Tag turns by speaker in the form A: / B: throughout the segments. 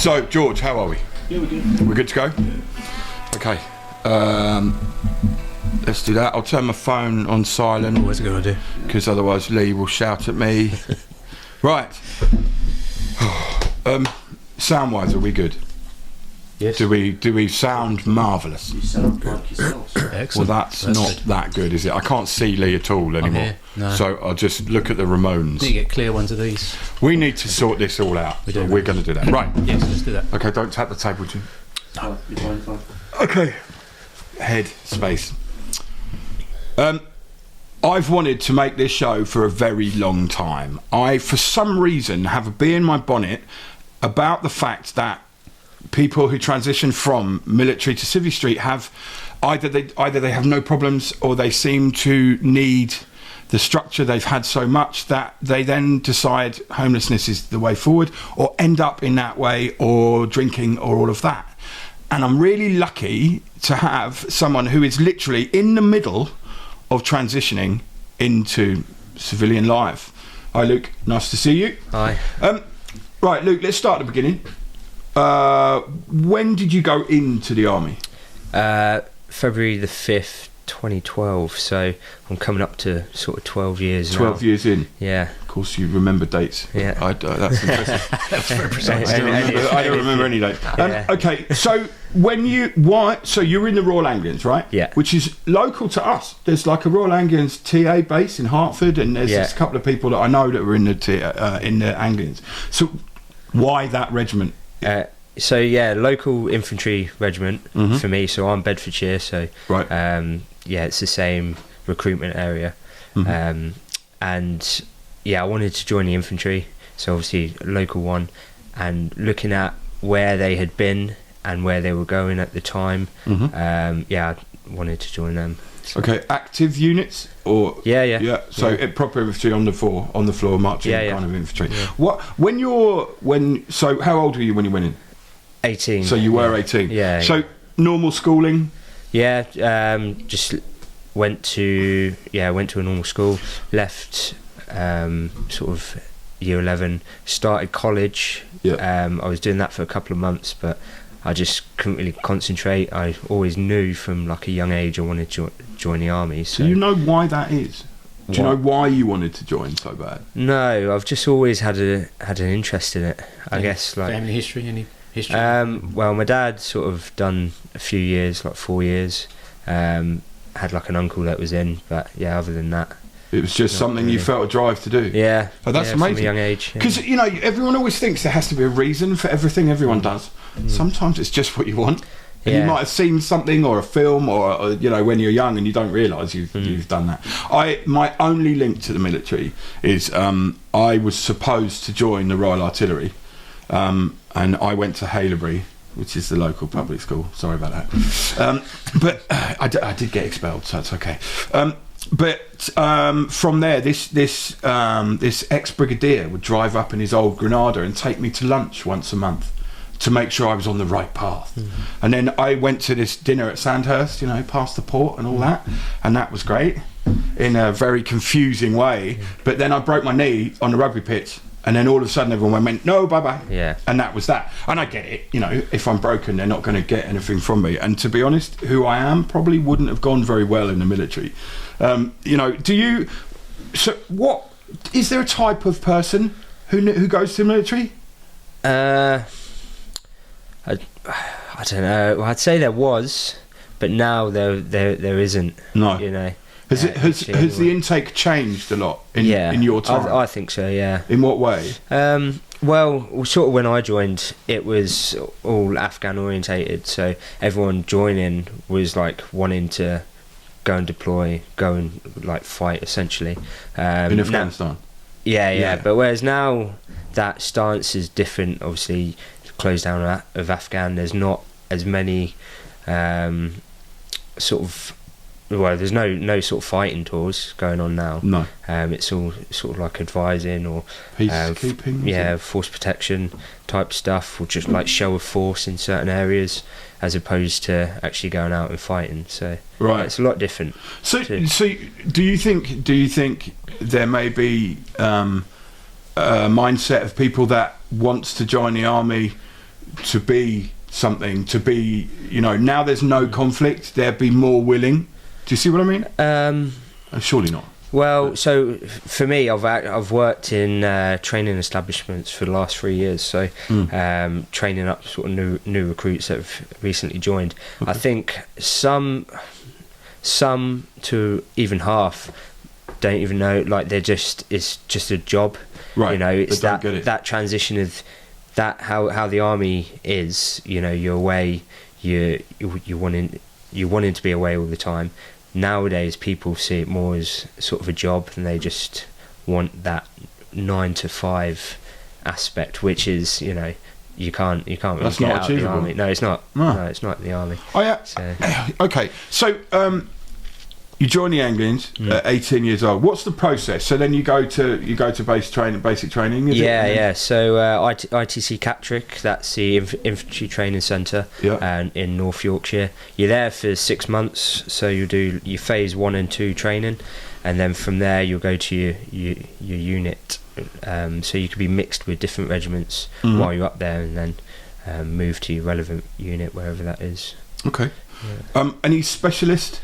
A: So, George, how are we?
B: Yeah, we're good.
A: We're good to go? Yeah. Okay. Let's do that. I'll turn my phone on silent.
B: Always a good idea.
A: Because otherwise Lee will shout at me. Right. Sound-wise, are we good?
B: Yes.
A: Do we sound marvellous?
B: You sound like yourself. Excellent.
A: Well, that's not
B: good.
A: that good, is it? I can't see Lee at all anymore.
B: here. No.
A: So I'll just look at the Ramones.
B: Do you get clear ones of these?
A: We need to sort this all out.
B: We
A: So
B: do.
A: we're going to do that. Right.
B: Yes, let's do that.
A: Okay, don't tap the table, Jim.
B: No, you're fine.
A: Okay. Head space. I've wanted to make this show for a very long time. I, for some reason, have a bee in my bonnet about the fact that people who transition from military to Civvy Street have either they have no problems, or they seem to need the structure they've had so much that they then decide homelessness is the way forward, or end up in that way, or drinking, or all of that. And I'm really lucky to have someone who is literally in the middle of transitioning into civilian life. Hi, Luke. Nice to see you.
C: Hi.
A: Right, Luke, let's start at the beginning. When did you go into the army?
C: February the 5th, 2012. So I'm coming up to sort of 12 years
A: 12
C: now.
A: years in.
C: Yeah.
A: Of course, you remember dates.
C: Yeah.
A: That's impressive.
B: That's very precise.
A: I don't remember any date.
C: Yeah.
A: Okay, so so you were in the Royal Anglians, right?
C: Yeah.
A: Which is local to us. There's like a Royal Anglians TA base in Hertford, and there's just a couple of people that I know that were in the Anglians. So why that regiment?
C: So yeah, local infantry regiment for me. So I'm Bedfordshire. So
A: Right.
C: yeah, it's the same recruitment area. And yeah, I wanted to join the infantry. So obviously a local one, and looking at where they had been and where they were going at the time. Yeah, I wanted to join them. So.
A: Okay, active units or
C: Yeah.
A: So proper infantry on the floor marching kind of infantry. Yeah. So how old were you when you went in?
C: 18.
A: So you were 18.
C: Yeah.
A: So normal schooling.
C: Yeah. Just went to a normal school. Left sort of year 11. Started college.
A: Yeah.
C: I was doing that for a couple of months, but I just couldn't really concentrate. I always knew from like a young age I wanted to join the army. So
A: you know why that is? Do you know why you wanted to join so bad?
C: No, I've just always had an interest in it. I guess like
B: family history, any history?
C: Well, my dad sort of done a few years, like 4 years. Had like an uncle that was in, but yeah, other than that,
A: it was just something you felt a drive to do.
C: Yeah.
A: Oh, that's amazing.
C: From a young age.
A: Because everyone always thinks there has to be a reason for everything everyone does. Sometimes it's just what you want. And you might have seen something or a film or when you're young and you don't realise you've done that. My only link to the military is I was supposed to join the Royal Artillery, and I went to Haileybury, which is the local public school. Sorry about that. But I did get expelled, so it's okay. But from there, this ex-brigadier would drive up in his old Granada and take me to lunch once a month to make sure I was on the right path. And then I went to this dinner at Sandhurst, past the port and all that, and that was great in a very confusing way. But then I broke my knee on the rugby pitch, and then all of a sudden everyone went, no, bye-bye.
C: Yeah.
A: And that was that. And I get it, if I'm broken, they're not going to get anything from me. And to be honest, who I am probably wouldn't have gone very well in the military. What is there a type of person who goes to the military?
C: I don't know. Well, I'd say there was, but now there isn't.
A: No. Has the intake changed a lot in your time?
C: I think so. Yeah.
A: In what way?
C: Well, sort of when I joined, it was all Afghan orientated. So everyone joining was like wanting to go and deploy, go and like fight essentially.
A: In Afghanistan.
C: Yeah. But whereas now that stance is different. Obviously, closed down of Afghan. There's not as many there's no sort of fighting tours going on now.
A: No.
C: It's all sort of like advising or
A: peacekeeping.
C: Force protection type stuff, or just like show of force in certain areas, as opposed to actually going out and fighting. So it's a lot different.
A: So do you think there may be a mindset of people that wants to join the army to be something, to be, you know, now there's no conflict, they'd be more willing. Do you see what I mean? Surely not.
C: Well, so for me, I've worked in training establishments for the last 3 years, so training up sort of new recruits that have recently joined.
A: Okay.
C: I think some to even half don't even know, like it's just a job,
A: Right?
C: You know, it's
A: They don't get it.
C: that transition of that how the army is. You know, you're away, you wanting to be away all the time. Nowadays, people see it more as sort of a job, and they just want that 9 to 5 aspect, which is, you know, you can't really
A: That's
C: get
A: not
C: out of the
A: achievable.
C: army. No, it's not. No, it's not the army.
A: Oh yeah.
C: So,
A: Okay, so you join the Anglians at 18 years old. What's the process? So then you go to basic training. Is it?
C: yeah. So ITC Catterick, that's the infantry training centre,
A: Yeah.
C: and in North Yorkshire. You're there for 6 months, so you do your phase 1 and 2 training, and then from there you'll go to your unit. So you could be mixed with different regiments while you're up there, and then move to your relevant unit wherever that is.
A: Okay. Any specialist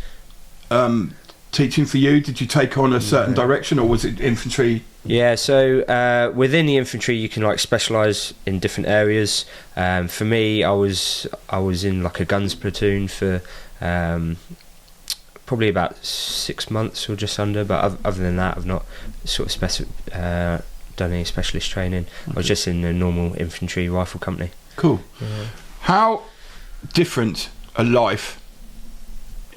A: teaching for you? Did you take on a certain direction, or was it infantry?
C: Yeah, so within the infantry you can like specialise in different areas. For me, I was in like a guns platoon for probably about 6 months or just under, but other than that I've not sort of done any specialist training. I was just in a normal infantry rifle company.
A: Cool.
C: Yeah.
A: How different a life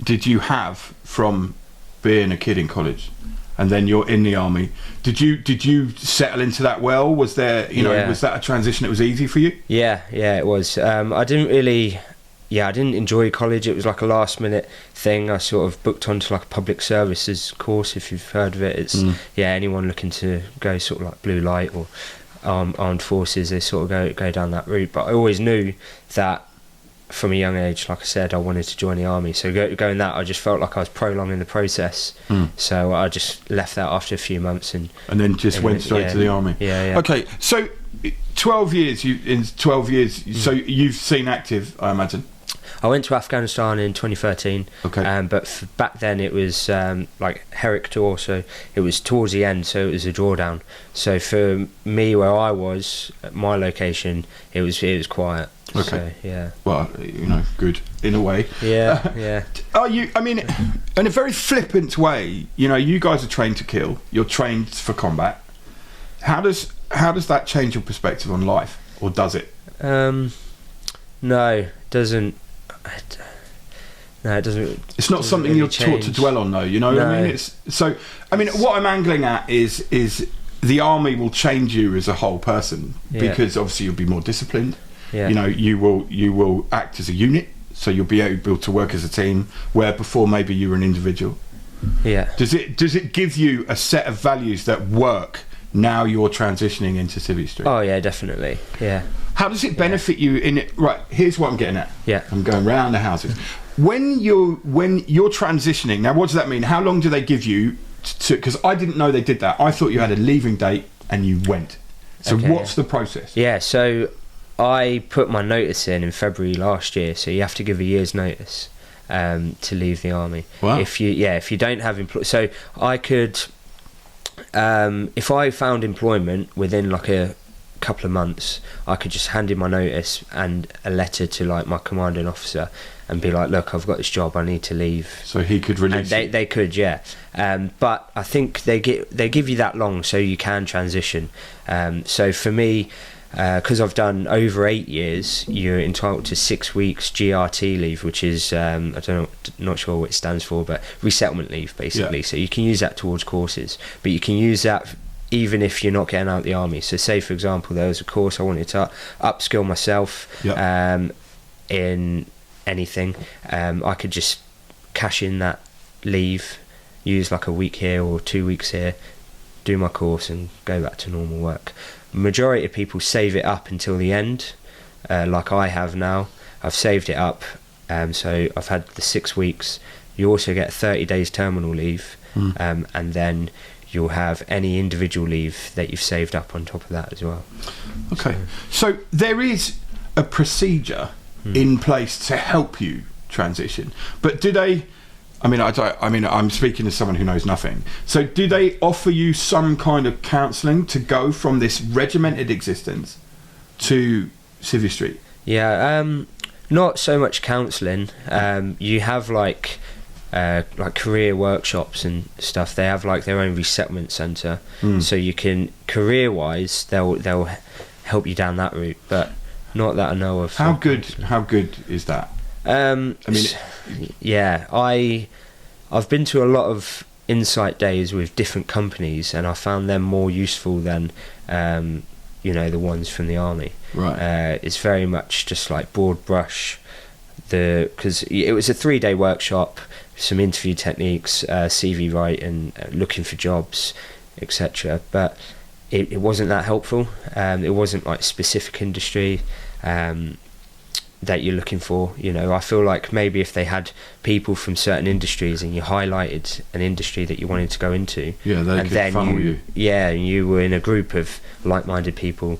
A: did you have from being a kid in college, and then you're in the army? Did you settle into that well? Was there, you know, was that a transition that was easy for you?
C: Yeah, it was. I didn't enjoy college. It was like a last minute thing. I sort of booked onto like a public services course, if you've heard of it. It's anyone looking to go sort of like blue light or armed forces, they sort of go down that route. But I always knew that from a young age, like I said, I wanted to join the army. So going that, I just felt like I was prolonging the process. So I just left that after a few months and
A: then just went straight to the army.
C: Yeah.
A: Okay, so 12 years. So you've seen active, I imagine.
C: I went to Afghanistan in 2013.
A: Okay.
C: But back then it was like Herrick Tour, so it was towards the end, so it was a drawdown. So for me, where I was at my location, it was quiet.
A: Okay.
C: So, yeah.
A: Well, you know, good in a way.
C: Yeah.
A: Are you? I mean, in a very flippant way, you know, you guys are trained to kill. You're trained for combat. How does that change your perspective on life, or does it?
C: No, it doesn't. No, it doesn't.
A: It's not something
C: really
A: you're taught to dwell on, though. You know what I mean? It's so. I mean, what I'm angling at is the army will change you as a whole person, because obviously you'll be more disciplined.
C: Yeah.
A: You know, you will act as a unit, so you'll be able to work as a team, where before maybe you were an individual.
C: Yeah.
A: Does it give you a set of values that work now you're transitioning into Civvy Street?
C: Oh yeah, definitely. Yeah.
A: How does it benefit you in it? Right, here's what I'm getting at.
C: Yeah.
A: I'm going round the houses. When you're transitioning, now what does that mean? How long do they give you to, because I didn't know they did that. I thought you had a leaving date and you went. So what's the process?
C: Yeah, so I put my notice in February last year, so you have to give a year's notice to leave the army.
A: Wow.
C: If you don't have so I could, if I found employment within like a couple of months, I could just hand in my notice and a letter to like my commanding officer and be like, look, I've got this job, I need to leave.
A: So he could release
C: and they could, yeah. But I think they give you that long so you can transition. So for me, because I've done over 8 years, you're entitled to 6 weeks GRT leave, which is not sure what it stands for, but resettlement leave basically. So you can use that towards courses, but you can use that even if you're not getting out of the army. So say for example there was a course I wanted to upskill myself in anything, I could just cash in that leave, use like a week here or 2 weeks here, do my course and go back to normal work. Majority of people save it up until the end, like I have now. I've saved it up, so I've had the 6 weeks. You also get 30 days terminal leave, and then you'll have any individual leave that you've saved up on top of that as well.
A: Okay, so there is a procedure in place to help you transition? But do they? I mean, I'm speaking as someone who knows nothing. So, do they offer you some kind of counselling to go from this regimented existence to Civvy Street?
C: Yeah, not so much counselling. You have like career workshops and stuff. They have like their own resettlement centre, so you can career-wise they'll help you down that route, but not that I know of.
A: How good is that? I mean,
C: yeah, I've been to a lot of insight days with different companies, and I found them more useful than the ones from the army.
A: Right.
C: It's very much just like broad brush. Because it was a 3-day workshop, some interview techniques, CV writing, looking for jobs, etc. But it wasn't that helpful. It wasn't like specific industry that you're looking for. I feel like maybe if they had people from certain industries and you highlighted an industry that you wanted to go into,
A: they
C: and
A: could
C: then
A: funnel you.
C: Yeah, and you were in a group of like-minded people.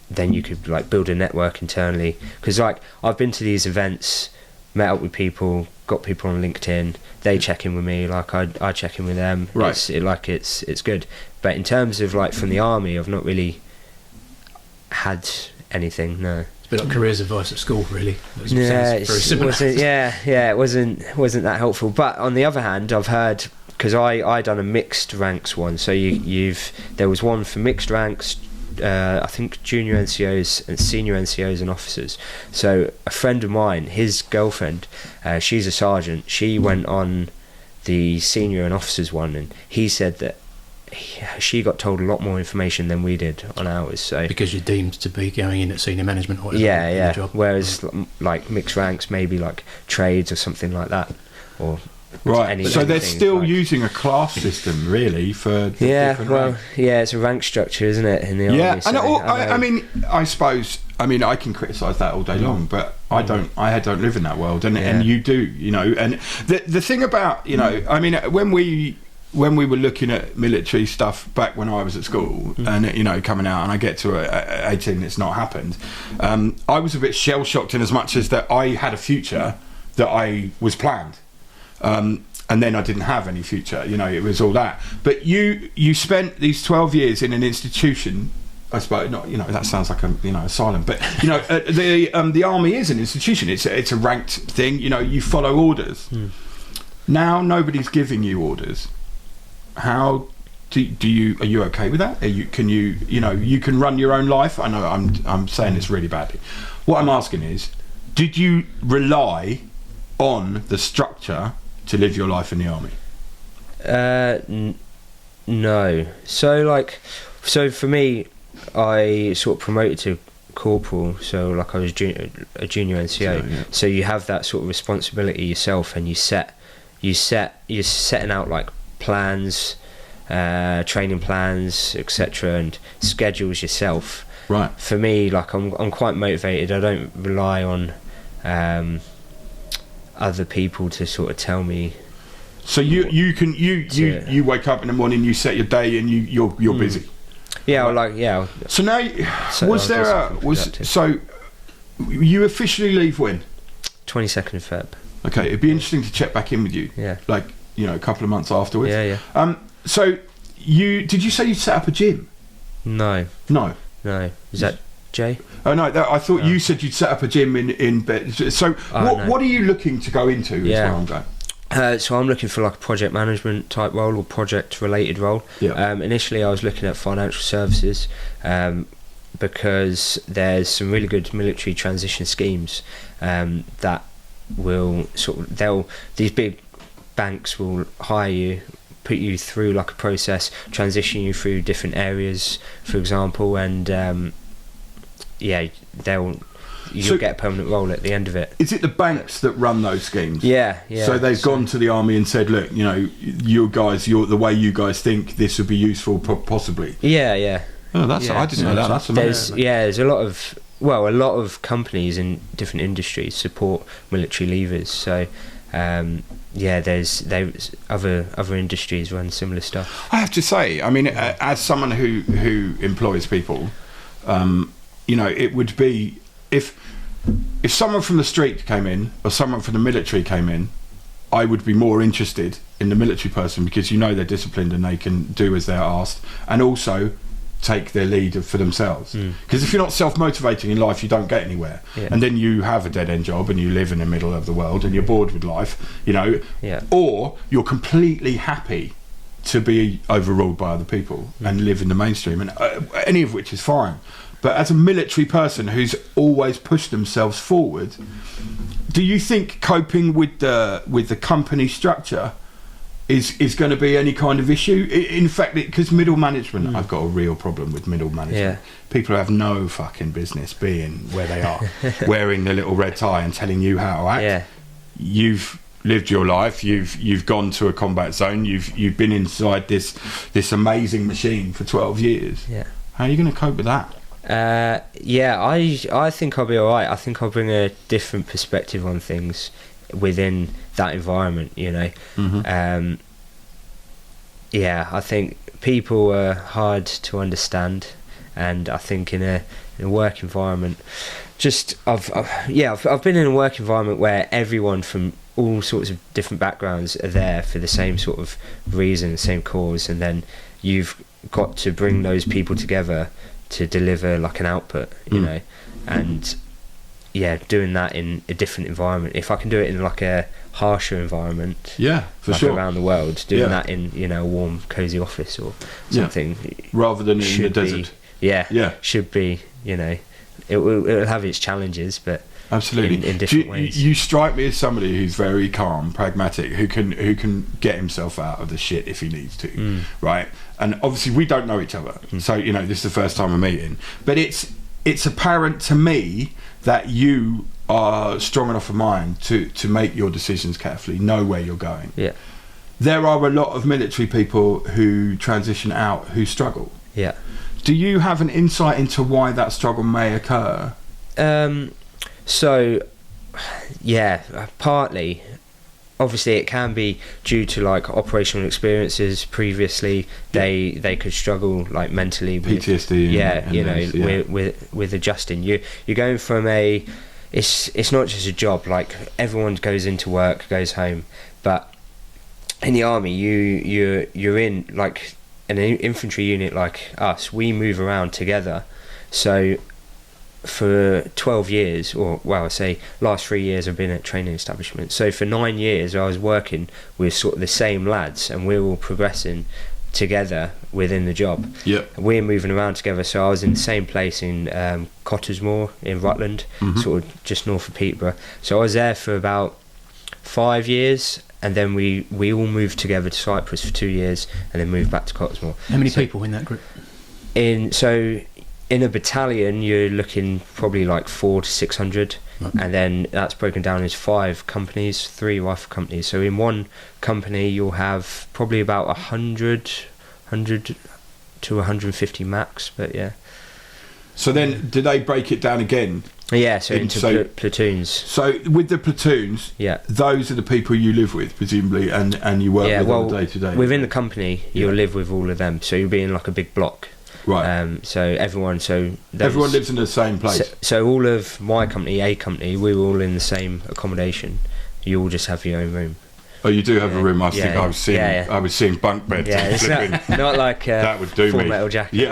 C: Then you could like build a network internally, because like I've been to these events, met up with people, got people on LinkedIn, they check in with me, like I check in with them.
A: Right.
C: It's good, but in terms of like from the army, I've not really had anything. No.
B: It's a bit like careers advice at school, really.
C: Yeah,
B: Very similar.
C: it wasn't that helpful. But on the other hand, I've heard, because I done a mixed ranks one, so there was one for mixed ranks. I think junior NCOs and senior NCOs and officers. So a friend of mine, his girlfriend, she's a sergeant, she went on the senior and officers one, and he said that she got told a lot more information than we did on ours. So
B: because you're deemed to be going in at senior management or whatever.
C: Yeah.
B: Job.
C: Whereas like mixed ranks, maybe like trades or something like that, or
A: right. So they're still using a class system, really, for different ranks.
C: It's a rank structure, isn't it, in the army?
A: Yeah,
C: so
A: and I suppose I can criticise that all day long, but I don't live in that world, and you do, and the thing about when we were looking at military stuff back when I was at school, and coming out, and I get to 18, it's not happened. I was a bit shell shocked in as much as that I had a future that I was planned. And then I didn't have any future, it was all that. But you spent these 12 years in an institution, I suppose, not, that sounds like asylum, but, the army is an institution. It's a ranked thing, you follow orders. Now nobody's giving you orders. How are you okay with that? You can run your own life? I know I'm saying this really badly. What I'm asking is, did you rely on the structure to live your life in the army?
C: No. So for me, I sort of promoted to corporal, so like I was a junior NCO. So you have that sort of responsibility yourself, and you're setting out like plans, training plans, etc., and schedules yourself.
A: Right.
C: For me, like I'm quite motivated. I don't rely on other people to sort of tell me. So
A: you wake up in the morning, you set your day, and you're busy.
C: Yeah,
A: So now, so you officially leave when?
C: 22nd of Feb.
A: Okay, it'd be interesting to check back in with you.
C: Yeah.
A: Like a couple of months afterwards.
C: Yeah.
A: So did you say you set up a gym?
C: No. Is that Jay?
A: Oh no, I thought you said you'd set up a gym in bed. So what are you looking to go into? Is where I'm going.
C: So I'm looking for like a project management type role or project related role.
A: Yeah.
C: Initially I was looking at financial services, because there's some really good military transition schemes that will these big banks will hire you, put you through like a process, transition you through different areas, for example, and you'll get a permanent role at the end of it.
A: Is it the banks that run those schemes?
C: Yeah.
A: So they've gone to the army and said, look, you guys, the way you guys think this would be useful, possibly.
C: Yeah.
A: Oh, I didn't know that. That's amazing.
C: There's a lot of companies in different industries support military leavers. So there's other industries run similar stuff.
A: I have to say, as someone who employs people, you know, it would be if someone from the street came in or someone from the military came in, I would be more interested in the military person because you know they're disciplined and they can do as they're asked, and also take their lead for themselves. Because if you're not self-motivating in life, you don't get anywhere. And then you have a dead-end job and you live in the middle of the world and you're bored with life, you know. Or you're completely happy to be overruled by other people and live in the mainstream, and any of which is fine. But as a military person who's always pushed themselves forward, do you think coping with the company structure is going to be any kind of issue? In fact, because middle management, I've got a real problem with middle management. People have no fucking business being where they are, wearing the little red tie and telling you how to act. You've lived your life. You've gone to a combat zone. You've been inside this amazing machine for 12 years. How are you going to cope with that?
C: I think I'll be alright. I think I'll bring a different perspective on things within that environment, you know. I think people are hard to understand, and I think in a work environment, I've been in a work environment where everyone from all sorts of different backgrounds are there for the same sort of reason, the same cause, and then you've got to bring those people together to deliver like an output, you know. And doing that in a different environment, if I can do it in like a harsher environment,
A: for
C: like
A: sure,
C: around the world, doing that in, you know, a warm cozy office or something,
A: rather than in the desert,
C: should be, you know, it will have its challenges, but
A: absolutely
C: in different ways.
A: You strike me as somebody who's very calm, pragmatic, who can get himself out of the shit if he needs to, right? And obviously we don't know each other, so you know, this is the first time we're meeting, but it's apparent to me that you are strong enough of mind to make your decisions carefully, know where you're going. There are a lot of military people who transition out who struggle. Do you have an insight into why that struggle may occur?
C: Partly. Obviously it can be due to like operational experiences previously. They could struggle like mentally with
A: PTSD
C: with adjusting. You're going from it's not just a job, like everyone goes into work, goes home, but in the army you're in like an infantry unit like us, we move around together. So for 12 years, or well, I say last 3 years I've been at training establishments, so for 9 years I was working with sort of the same lads, and we're all progressing together within the job. We're moving around together, so I was in the same place in Cottesmore in Rutland, sort of just north of Peterborough. So I was there for about 5 years, and then we all moved together to Cyprus for 2 years, and then moved back to Cottesmore.
B: How many people in that group?
C: In a battalion, you're looking probably like 400 to 600, and then that's broken down into 5 companies, 3 rifle companies. So in one company, you'll have probably about 100 to 150 max. But
A: So then, do they break it down again?
C: So into platoons.
A: So with the platoons, those are the people you live with, presumably, and you work with on a day to day.
C: Within the company, you'll live with all of them. So you'll be in like a big block.
A: Right.
C: So everyone
A: lives in the same place.
C: So all of my company, A company, we were all in the same accommodation. You all just have your own room.
A: Oh, you do have a room. I think I was seeing bunk beds.
C: It's not like
A: that would do
C: Full
A: me.
C: Metal Jacket.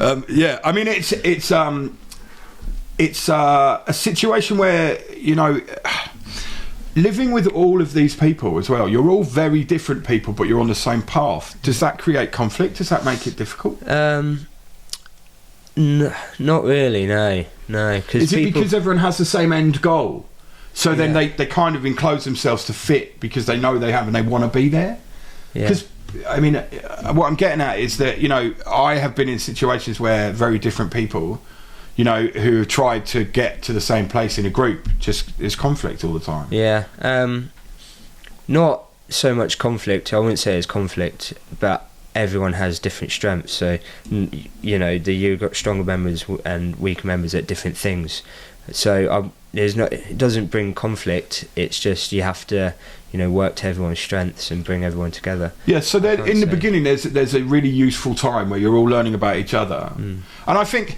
A: I mean, it's a situation where, you know, living with all of these people as well, you're all very different people, but you're on the same path. Does that create conflict? Does that make it difficult?
C: Not really, no.
A: Is it because everyone has the same end goal? So then they kind of enclose themselves to fit because they know they have and they want to be there? Because, I mean, what I'm getting at is that, you know, I have been in situations where very different people, you know, who have tried to get to the same place in a group, just there's conflict all the time.
C: Not so much conflict. I wouldn't say it's conflict, but everyone has different strengths. So, you know, you've got stronger members and weaker members at different things. So it doesn't bring conflict. It's just you have to, you know, work to everyone's strengths and bring everyone together.
A: So then in the beginning there's a really useful time where you're all learning about each other. And I think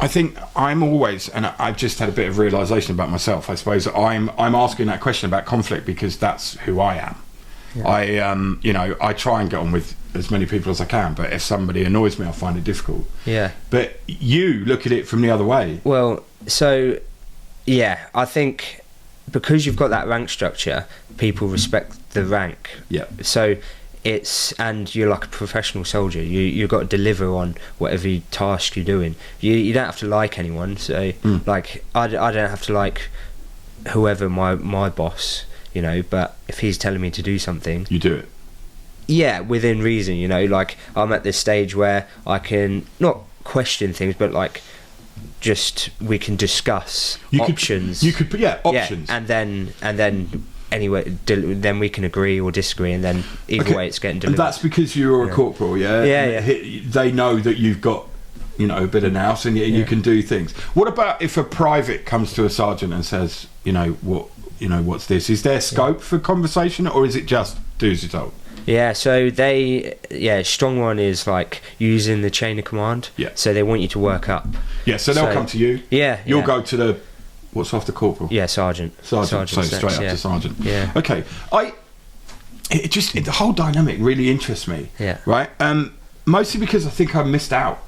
A: I think I'm always, and I've just had a bit of realisation about myself. I suppose I'm asking that question about conflict because that's who I am. Yeah. I try and get on with as many people as I can, but if somebody annoys me, I find it difficult.
C: Yeah.
A: But you look at it from the other way.
C: Well, so yeah, I think because you've got that rank structure, people respect the rank.
A: Yeah.
C: So and you're like a professional soldier. You've got to deliver on whatever task you're doing. You don't have to like anyone. So like I don't have to like whoever my boss, but if he's telling me to do something,
A: you do it.
C: Yeah, within reason, like I'm at this stage where I can not question things, but like just we can discuss options.
A: Options.
C: Yeah, and then anyway, then we can agree or disagree, and then either way it's getting delivered.
A: And that's because you're a corporal, yeah?
C: Yeah.
A: They know that you've got, a bit of nous and you can do things. What about if a private comes to a sergeant and says, what's this? Is there scope for conversation, or is it just do as you're told?
C: Yeah, so strong one is like using the chain of command.
A: Yeah.
C: So they want you to work up.
A: Yeah, so they'll come to you.
C: Yeah.
A: You'll go to the... What's after corporal?
C: Yeah, sergeant.
A: Sergeant, so straight up to sergeant.
C: Yeah.
A: Okay. The whole dynamic really interests me.
C: Yeah.
A: Right? Mostly because I think I missed out.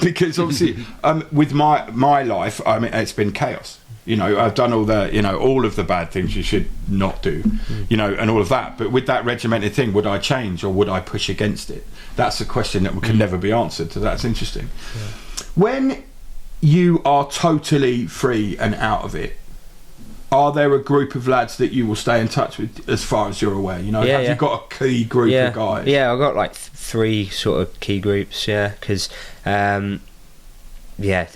A: Because obviously, with my life, it's been chaos. I've done all of the bad things you should not do, and all of that. But with that regimented thing, would I change or would I push against it? That's a question that can never be answered. So that's interesting. Yeah. When you are totally free and out of it, are there a group of lads that you will stay in touch with as far as you're aware? Have you got a key group of guys?
C: Yeah, I've got like 3 sort of key groups, because they're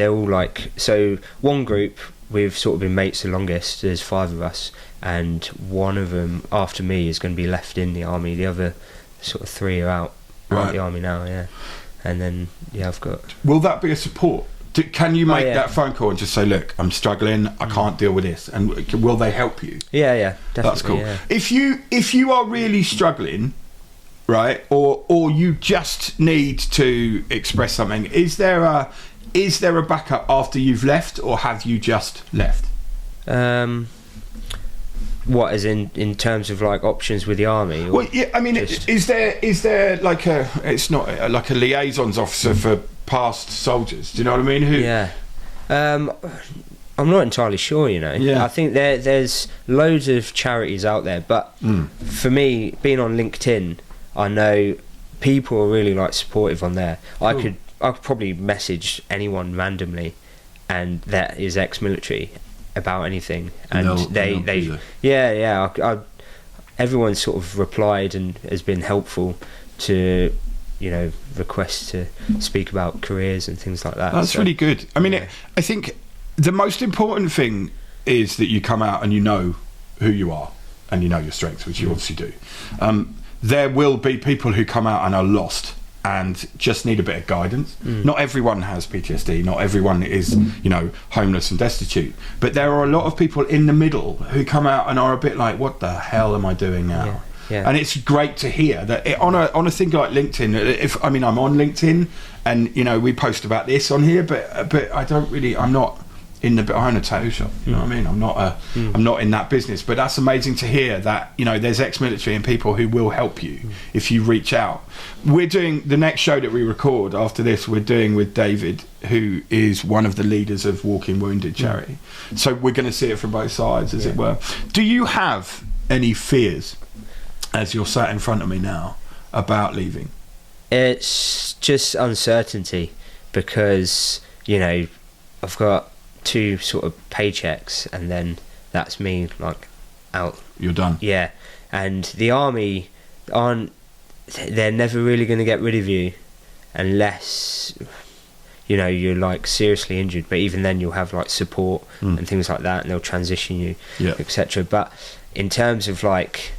C: all like, so one group we've sort of been mates the longest. There's 5 of us, and one of them after me is going to be left in the army. The other sort of 3 are out of the army now, and then I've got... Will
A: that be a support? Can you make that phone call and just say, look, I'm struggling, I can't deal with this, and will they help you?
C: Yeah, definitely.
A: That's cool.
C: Yeah.
A: If you are really struggling, right, or you just need to express something, is there a backup after you've left, or have you just left?
C: What, as in terms of like options with the army?
A: Well, yeah, I mean, is there like it's not like a liaisons officer for past soldiers? Do you know what I mean?
C: I'm not entirely sure.
A: Yeah.
C: I think there's loads of charities out there, but for me, being on LinkedIn, I know people are really like supportive on there. I could probably message anyone randomly, and that is ex-military, about anything, and everyone sort of replied and has been helpful to requests to speak about careers and things like that.
A: That's really good. I mean, I think the most important thing is that you come out and you know who you are and you know your strengths, which you obviously do. There will be people who come out and are lost and just need a bit of guidance. Not everyone has PTSD, not everyone is homeless and destitute, but there are a lot of people in the middle who come out and are a bit like, what the hell am I doing now? Yeah. And it's great to hear that on a thing like LinkedIn. I'm on LinkedIn, and we post about this on here, but I'm not behind a tattoo shop. You know what I mean? I'm not in that business. But that's amazing to hear that there's ex-military and people who will help you if you reach out. We're doing the next show that we record after this. We're doing with David, who is one of the leaders of Walking Wounded charity. So we're going to see it from both sides, as it were. Do you have any fears, as you're sat in front of me now, about leaving?
C: It's just uncertainty, because I've got 2 sort of paychecks, and then that's me like out.
A: You're done.
C: Yeah, and the army they're never really going to get rid of you unless you're like seriously injured, but even then you'll have like support and things like that, and they'll transition you, etc. But in terms of like,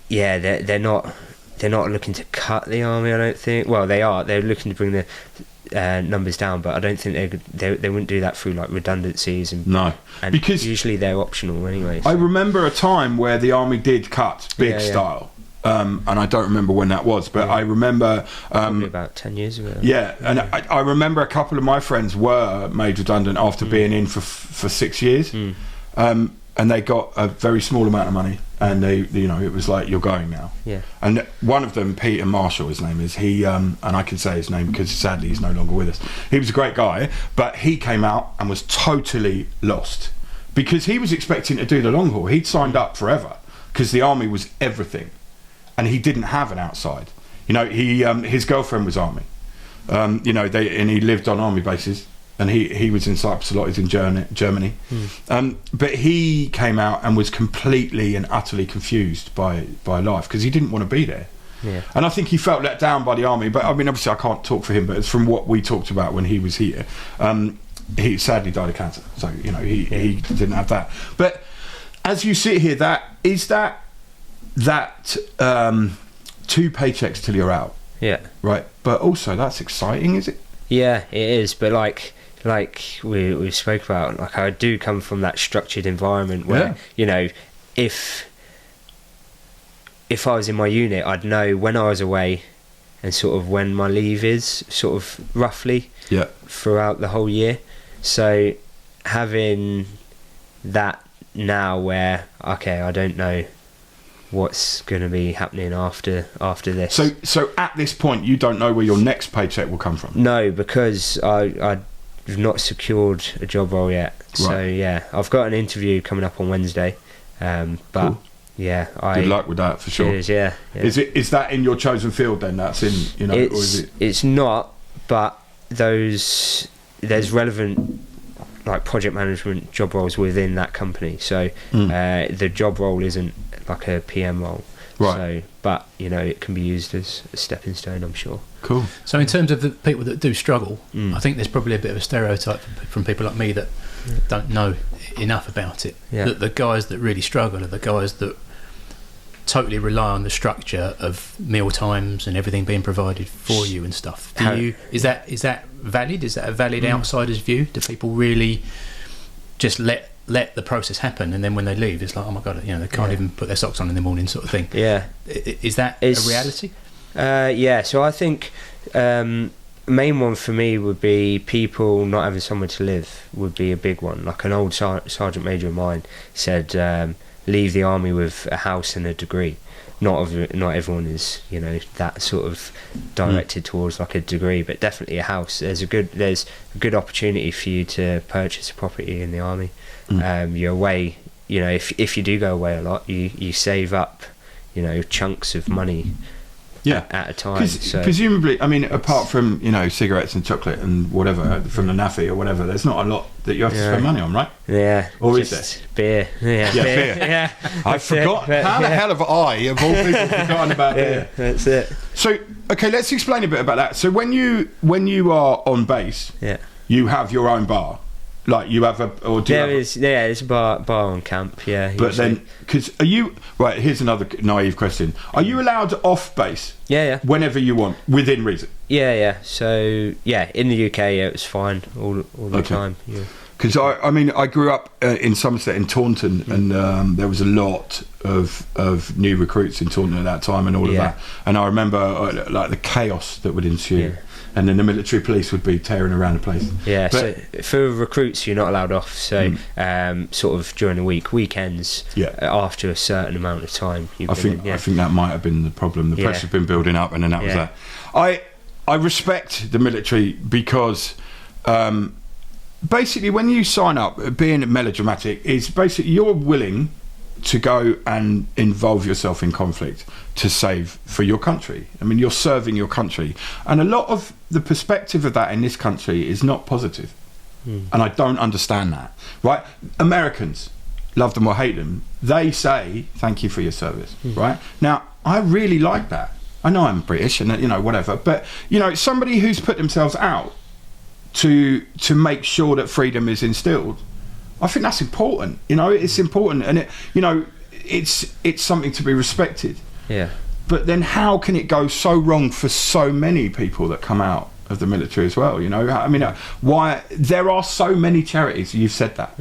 C: they're not looking to cut the army, I don't think. Well, they're looking to bring the numbers down, but I don't think they wouldn't do that through like redundancies and
A: because
C: usually they're optional anyway.
A: I remember a time where the army did cut big style, and I don't remember when that was, but I remember
C: probably about 10 years ago.
A: Yeah, and I remember a couple of my friends were made redundant after being in for 6 years, and they got a very small amount of money, and they, you know, it was like, you're going now.
C: Yeah.
A: And one of them, Peter Marshall, his name is, he and I can say his name because sadly he's no longer with us. He was a great guy, but he came out and was totally lost because he was expecting to do the long haul. He'd signed up forever because the army was everything. And he didn't have an outside. You know, his girlfriend was army. You know, and he lived on army bases. And he was in Cyprus a lot. He's in Germany. But he came out and was completely and utterly confused by life because he didn't want to be there.
C: Yeah.
A: And I think he felt let down by the army. But I mean, obviously, I can't talk for him. But it's from what we talked about when he was here. He sadly died of cancer. So you know, he didn't have that. But as you sit here, that 2 paychecks till you're out.
C: Yeah.
A: Right. But also that's exciting, is it?
C: Yeah, it is. But like we spoke about, like I do come from that structured environment where you know, if I was in my unit, I'd know when I was away and sort of when my leave is, sort of roughly throughout the whole year. So having that now where I don't know what's going to be happening after this.
A: So at this point, you don't know where your next paycheck will come from?
C: No, because I've not secured a job role yet. Right. So yeah, I've got an interview coming up on Wednesday. But
A: cool.
C: Yeah,
A: good luck with that for sure.
C: Cheers, yeah.
A: Is that in your chosen field then? That's in, you know, or is it?
C: It's not, but there's relevant like project management job roles within that company. So the job role isn't like a PM role.
A: Right.
C: So, but you know, it can be used as a stepping stone, I'm sure.
A: Cool.
B: So in terms of the people that do struggle, I think there's probably a bit of a stereotype from people like me that don't know enough about it.
C: Yeah.
B: That the guys that really struggle are the guys that totally rely on the structure of meal times and everything being provided for you and stuff. Is that valid? Is that a valid outsider's view? Do people really just let the process happen, and then when they leave, it's like, oh my god, you know, they can't even put their socks on in the morning, sort of thing? Yeah. Is that a reality?
C: Yeah. So I think main one for me would be people not having somewhere to live would be a big one. Like an old sergeant major of mine said, leave the army with a house and a degree. Not everyone is, you know, that sort of directed towards like a degree, but definitely a house. There's a good opportunity for you to purchase a property in the army. You're away, you know, if you do go away a lot, you save up, you know, chunks of money at a time. So
A: presumably, I mean, apart from, you know, cigarettes and chocolate and whatever from the naffy or whatever, there's not a lot that you have to spend money on, right?
C: Yeah.
A: Or is there?
C: Beer. Yeah,
A: beer.
C: Yeah.
A: I forgot. How the hell have I, of all people, forgotten about beer?
C: That's it.
A: So, okay, let's explain a bit about that. So when you are on base, you have your own bar. Like you have
C: there's a bar on camp, yeah.
A: But usually. Then, because are you right? Here's another naive question: are you allowed off base?
C: Yeah.
A: Whenever you want, within reason.
C: Yeah. So in the UK, it was fine all the time. Yeah.
A: Because I mean, I grew up in Somerset in Taunton, and there was a lot of new recruits in Taunton at that time, and all of that. And I remember like the chaos that would ensue. Yeah. And then the military police would be tearing around the place. Yeah,
C: but so for recruits, you're not allowed off. So sort of during the weekends, after a certain amount of time.
A: I think that might have been the problem. The pressure's been building up, and then that was that. I respect the military because basically when you sign up, being melodramatic is basically you're willing to go and involve yourself in conflict to save for your country. I mean, you're serving your country, and a lot of the perspective of that in this country is not positive, and I don't understand that. Right? Americans, love them or hate them, they say thank you for your service. Right? Now, I really like that. I know I'm British and, you know, whatever, but you know, somebody who's put themselves out to make sure that freedom is instilled, I think that's important. You know, it's important, and it's something to be respected. Yeah. But then, how can it go so wrong for so many people that come out of the military as well? You know, I mean, why there are so many charities. You've said that.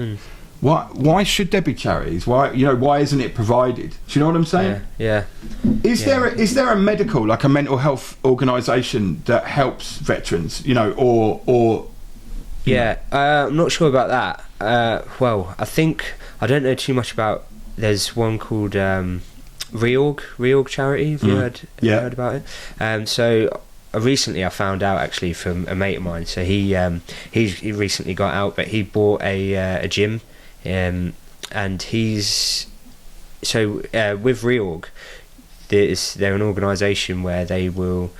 A: Why should there be charities? Why isn't it provided? Do you know what I'm saying?
C: Yeah.
A: Is there a medical, like a mental health organisation that helps veterans? Or
C: Yeah, I'm not sure about that. Well, I don't know too much about. There's one called Reorg charity. Have you heard about it? So recently I found out actually from a mate of mine. So he recently got out, but he bought a gym, and he's with Reorg. They're an organisation where they will,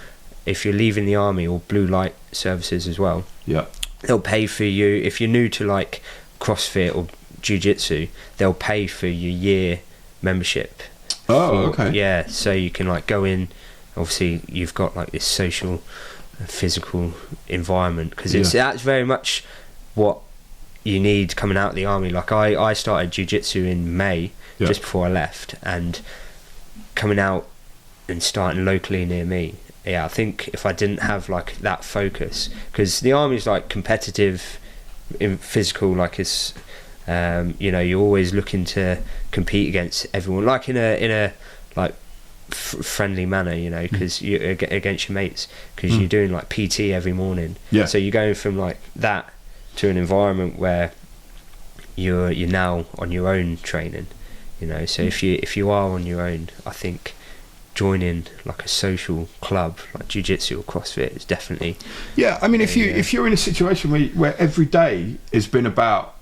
C: if you're leaving the army or blue light services as well.
A: Yeah.
C: They'll pay for you if you're new to like CrossFit or jiu-jitsu. They'll pay for your year membership.
A: Okay.
C: Yeah, so you can like go in. Obviously, you've got like this social, physical environment because that's very much what you need coming out of the army. Like I started jiu-jitsu in May, just before I left, and coming out and starting locally near me. Yeah, I think if I didn't have like that focus, because the army's like competitive, in physical, like it's, you're always looking to compete against everyone, like in a like friendly manner, because you against your mates, because you're doing like PT every morning.
A: Yeah.
C: So you're going from like that to an environment where you're now on your own training, So if you are on your own, I think joining like a social club like jiu-jitsu or CrossFit is definitely
A: if you're in a situation where every day has been about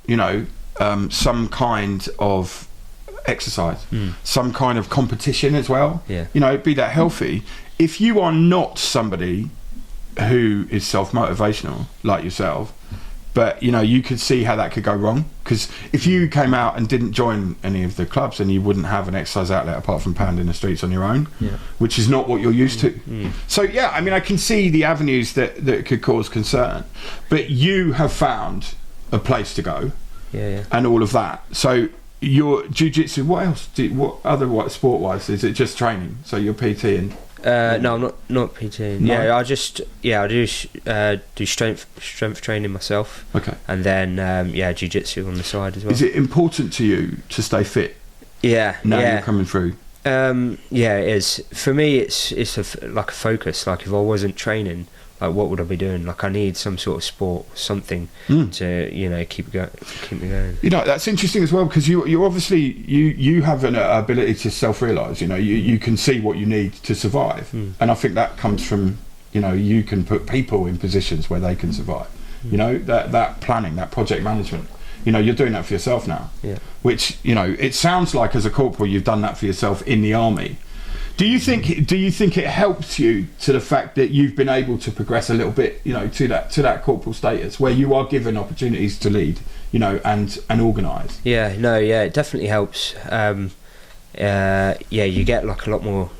A: some kind of exercise, some kind of competition as well, be that healthy. If you are not somebody who is self-motivational like yourself, but you could see how that could go wrong, because if you came out and didn't join any of the clubs, then you wouldn't have an exercise outlet apart from pounding the streets on your own, which is not what you're used to. So I can see the avenues that could cause concern, but you have found a place to go, and all of that. So your jiu-jitsu, what else what sport-wise, is it just training? So you're PT and
C: no, I'm not PT.
A: No?
C: I do strength training myself.
A: Okay.
C: And then jiu-jitsu on the side as well.
A: Is it important to you to stay fit?
C: Yeah.
A: Now you're coming through.
C: It is. For me, it's like a focus. Like if I wasn't training, like what would I be doing? Like I need some sort of sport, something to keep me going.
A: That's interesting as well, because you obviously you have an ability to self-realise. You can see what you need to survive, and I think that comes from you can put people in positions where they can survive. That planning, that project management. You're doing that for yourself now.
C: Yeah. Which
A: it sounds like as a corporal you've done that for yourself in the army. Do you think it helps you to the fact that you've been able to progress a little bit, to that corporal status where you are given opportunities to lead, and organise?
C: It definitely helps. You get like a lot more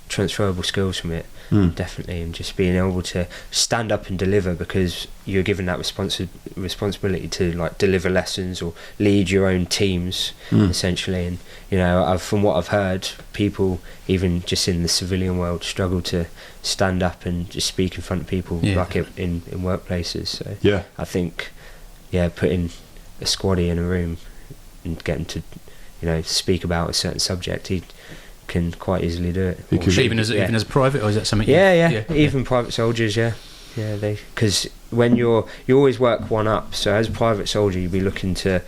C: transferable skills from it, definitely, and just being able to stand up and deliver, because you're given that responsibility to like deliver lessons or lead your own teams, essentially. And from what I've heard, people even just in the civilian world struggle to stand up and just speak in front of people, like in workplaces. So I think putting a squaddie in a room and get him to speak about a certain subject, he can quite easily do it.
B: Even as a private, or is that something?
C: Even private soldiers, because when you always work one up. So as a private soldier, you'll be looking to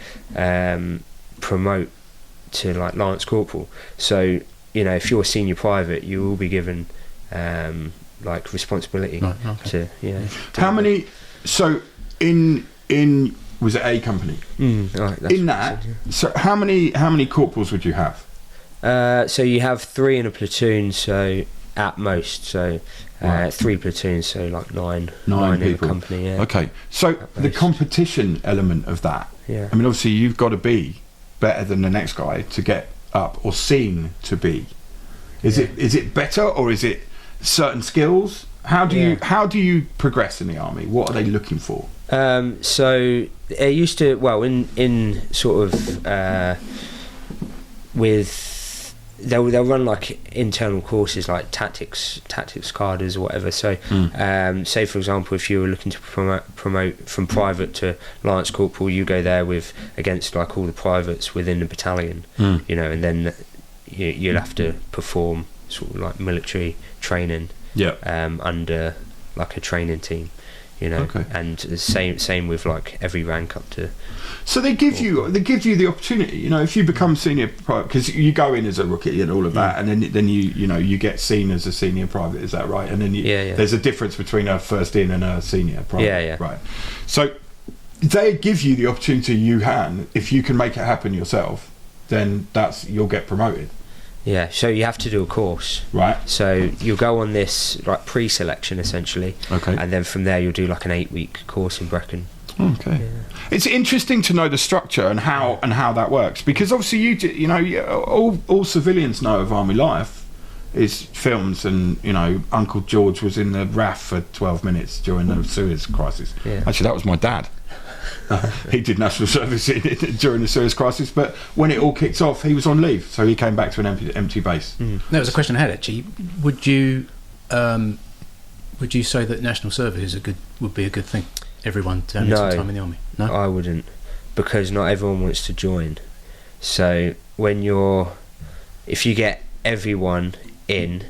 C: promote to like Lance Corporal. So if you're a senior private, you will be given like responsibility to
A: How many? So in was it A company? In that, so how many corporals would you have?
C: So you have 3 in a platoon, so at most, so 3 platoons, so like nine
A: people
C: in a company.
A: Okay, so the competition element of that. I mean, obviously you've got to be better than the next guy to get up, or seen to be. Is it better, or is it certain skills? How do you progress in the army? What are they looking for?
C: So it used to, in sort of with they'll run like internal courses like tactics cadres or whatever. So say for example, if you were looking to promote from private to lance corporal, you go there against like all the privates within the battalion, you know, and then you'll have to perform sort of like military training under like a training team, you know. And the same with like every rank up to.
A: So they give you the opportunity, you know, if you become senior private, because you go in as a rookie and all of that, and then you get seen as a senior private, is that right? And then there's a difference between a first in and a senior private, right? So they give you the opportunity you can. If you can make it happen yourself, then you'll get promoted.
C: Yeah, so you have to do a course,
A: right?
C: So you'll go on this like pre-selection essentially, and then from there you'll do like an 8-week course in Brecon.
A: Okay, it's interesting to know the structure and how that works, because obviously you know all civilians know of army life is films, and you know Uncle George was in the RAF for 12 minutes during the Suez crisis. Actually, that was my dad. He did national service during the Suez crisis, but when it all kicked off, he was on leave, so he came back to an empty base.
B: That was a question I had actually. Would you say that national service would be a good thing? Everyone to have some time in the army? No,
C: I wouldn't, because not everyone wants to join. So if you get everyone in,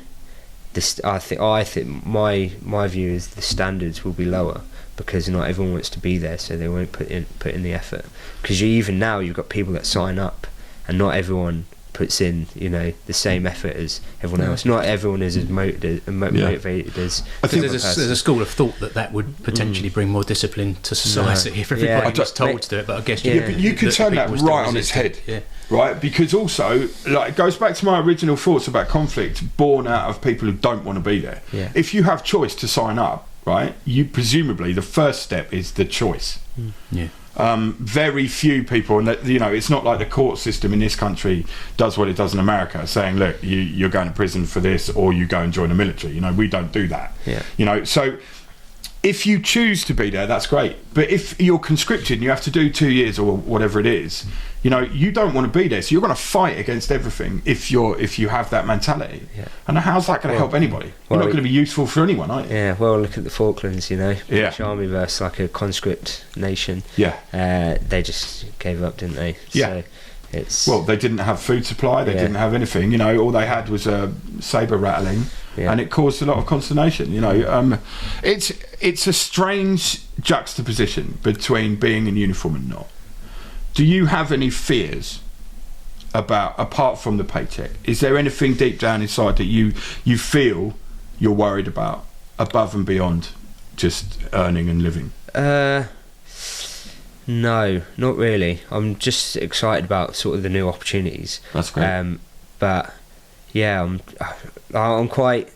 C: I think my view is the standards will be lower, because not everyone wants to be there, so they won't put in the effort. Because even now you've got people that sign up, and not everyone puts in, you know, the same effort as everyone else. Not everyone is as motivated as.
B: I think there's a school of thought that would potentially bring more discipline to society if everybody was told to do it. But I guess
A: but you could turn that right on its head, right? Because also, like, it goes back to my original thoughts about conflict, born out of people who don't want to be there. If you have choice to sign up, right, you presumably the first step is the choice. Very few people, and you know, it's not like the court system in this country does what it does in America, saying, look, you're going to prison for this, or you go and join the military. You know, we don't do that. You know, so if you choose to be there, that's great. But if you're conscripted and you have to do 2 years or whatever it is, you know, you don't want to be there, so you're going to fight against everything if you have that mentality. And how's that going to help anybody? You're not going to be useful for anyone, are you? Well,
C: look at the Falklands, you know, British Army versus like a conscript nation. They just gave up, didn't they? So
A: they didn't have food supply, they didn't have anything, you know, all they had was a sabre rattling, and it caused a lot of consternation, you know. It's a strange juxtaposition between being in uniform and not. Do you have any fears apart from the paycheck? Is there anything deep down inside that you feel you're worried about above and beyond just earning and living?
C: No, not really. I'm just excited about sort of the new opportunities.
A: That's great.
C: But yeah, I'm quite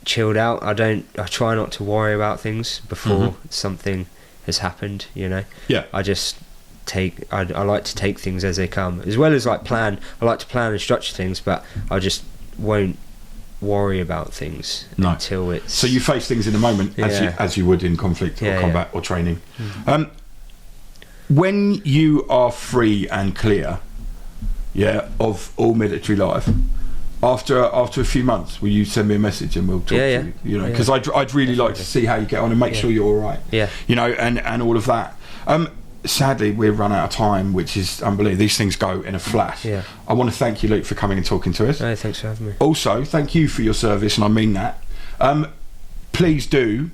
C: chilled out. I try not to worry about things before something has happened, you know. I just I like to take things as they come, as well as like plan. I like to plan and structure things, but I just won't worry about things until it's.
A: So you face things in the moment as you would in conflict or combat or training. When you are free and clear, of all military life, after a few months, will you send me a message and we'll talk to you? You know, because I'd really like to see how you get on and make sure you're all right. You know, and all of that. Sadly, we've run out of time, which is unbelievable. These things go in a flash. I want to thank you, Luke, for coming and talking to us.
C: No, thanks for having me.
A: Also, thank you for your service, and I mean that. Please do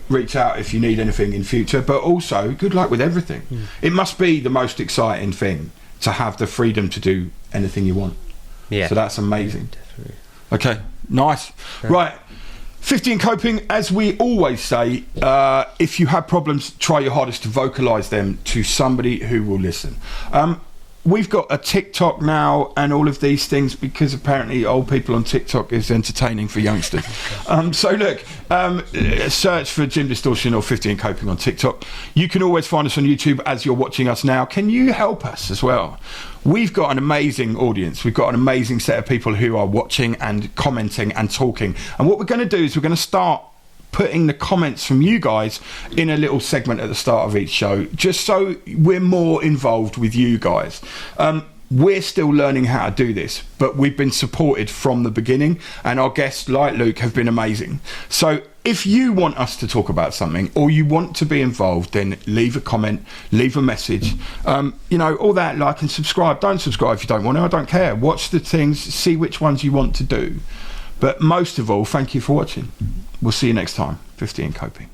A: reach out if you need anything in future, but also good luck with everything. It must be the most exciting thing to have the freedom to do anything you want. So that's amazing.
C: Definitely.
A: Okay, nice. Right. 50 in coping, as we always say, if you have problems, try your hardest to vocalise them to somebody who will listen. We've got a TikTok now and all of these things, because apparently old people on TikTok is entertaining for youngsters. So look, search for Gym Distortion or 50 in Coping on TikTok. You can always find us on YouTube as you're watching us now. Can you help us as well? We've got an amazing audience. We've got an amazing set of people who are watching and commenting and talking. And what we're going to do is we're going to start putting the comments from you guys in a little segment at the start of each show, just so we're more involved with you guys. we're still learning how to do this, but we've been supported from the beginning, and our guests like Luke have been amazing. So if you want us to talk about something, or you want to be involved, then leave a comment, leave a message, all that, like and subscribe. Don't subscribe if you don't want to, I don't care. Watch the things, see which ones you want to do. But most of all, thank you for watching. We'll see you next time. 50 and Coping.